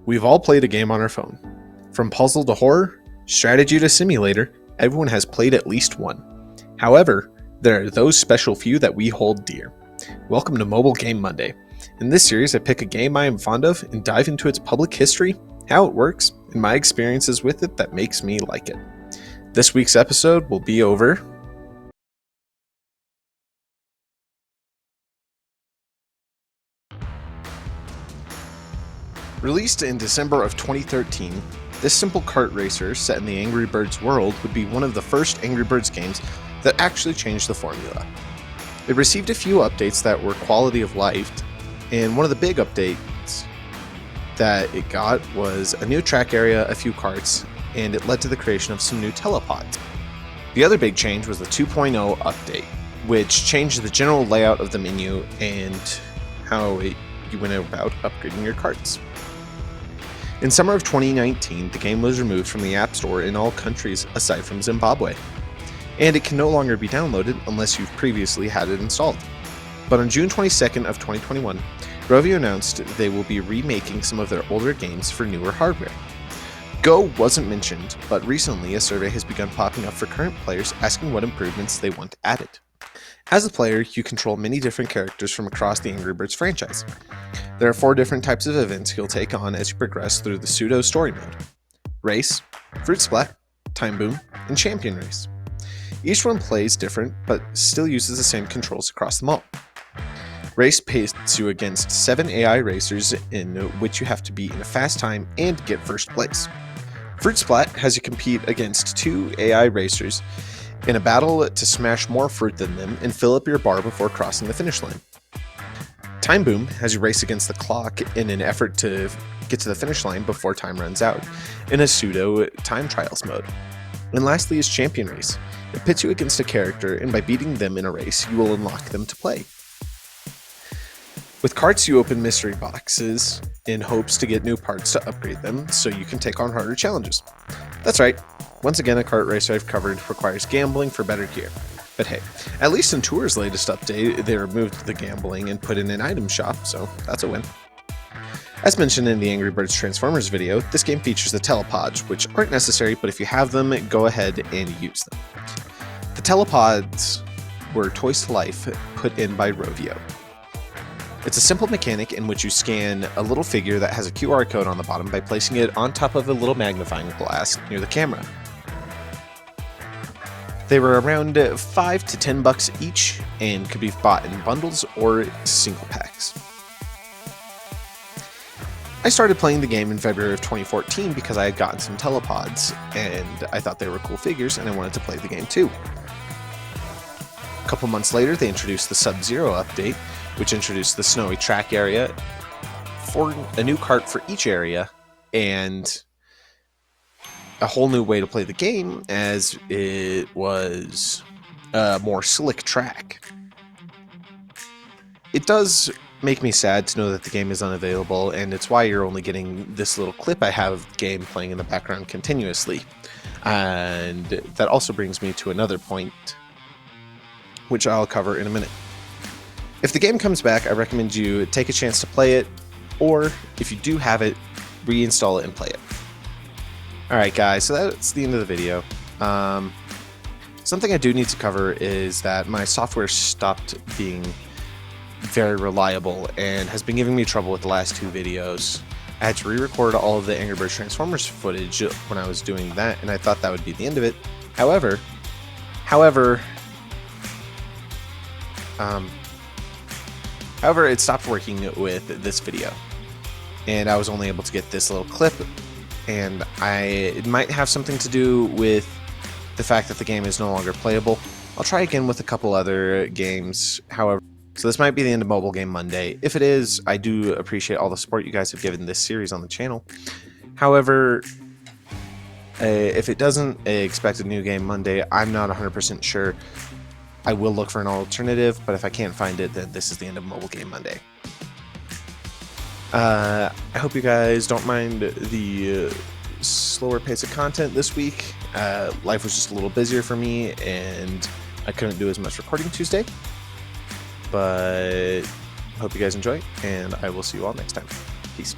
We've all played a game on our phone. From puzzle to horror, strategy to simulator, everyone has played at least one. However, there are those special few that we hold dear. Welcome to Mobile Game Monday. In this series, I pick a game I am fond of and dive into its public history, how it works, and my experiences with it that makes me like it. This week's episode will be over Released in December of 2013, this simple kart racer set in the Angry Birds world would be one of the first Angry Birds games that actually changed the formula. It received a few updates that were quality of life, and one of the big updates that it got was a new track area, a few karts, and it led to the creation of some new telepods. The other big change was the 2.0 update, which changed the general layout of the menu and how you went about upgrading your karts. In summer of 2019, the game was removed from the App Store in all countries aside from Zimbabwe, and it can no longer be downloaded unless you've previously had it installed. But on June 22nd of 2021, Rovio announced they will be remaking some of their older games for newer hardware. Go wasn't mentioned, but recently a survey has begun popping up for current players asking what improvements they want added. As a player, you control many different characters from across the Angry Birds franchise. There are 4 different types of events you'll take on as you progress through the pseudo story mode: Race, Fruit Splat, Time Boom, and Champion Race. Each one plays different, but still uses the same controls across them all. Race pits you against 7 AI racers in which you have to be in a fast time and get first place. Fruit Splat has you compete against 2 AI racers in a battle to smash more fruit than them and fill up your bar before crossing the finish line. Time Boom has you race against the clock in an effort to get to the finish line before time runs out in a pseudo time trials mode. And lastly is Champion Race. It pits you against a character, and by beating them in a race, you will unlock them to play. With karts, you open mystery boxes in hopes to get new parts to upgrade them so you can take on harder challenges. That's right. Once again, a kart race I've covered requires gambling for better gear. But hey, at least in Tour's latest update, they removed the gambling and put in an item shop, so that's a win. As mentioned in the Angry Birds Transformers video, this game features the telepods, which aren't necessary, but if you have them, go ahead and use them. The telepods were Toys to Life put in by Rovio. It's a simple mechanic in which you scan a little figure that has a QR code on the bottom by placing it on top of a little magnifying glass near the camera. They were around $5 to $10 each and could be bought in bundles or single packs. I started playing the game in February of 2014 because I had gotten some telepods and I thought they were cool figures and I wanted to play the game too. A couple months later, they introduced the Sub-Zero update, which introduced the snowy track area for a new kart for each area and a whole new way to play the game, as it was a more slick track. It does make me sad to know that the game is unavailable, and it's why you're only getting this little clip I have of the game playing in the background continuously. And that also brings me to another point, which I'll cover in a minute. If the game comes back, I recommend you take a chance to play it, or if you do have it, reinstall it and play it. Alright guys, so that's the end of the video. Something I do need to cover is that my software stopped being very reliable and has been giving me trouble with the last 2 videos. I had to re-record all of the Angry Birds Transformers footage when I was doing that, and I thought that would be the end of it. However, it stopped working with this video, and I was only able to get this little clip. And it might have something to do with the fact that the game is no longer playable. I'll try again with a couple other games, however. So this might be the end of Mobile Game Monday. If it is, I do appreciate all the support you guys have given this series on the channel. However, if it doesn't expect a new game Monday, I'm not 100% sure. I will look for an alternative, but if I can't find it, then this is the end of Mobile Game Monday. I hope you guys don't mind the slower pace of content this week. Life was just a little busier for me, and I couldn't do as much recording Tuesday. But hope you guys enjoy, and I will see you all next time. Peace.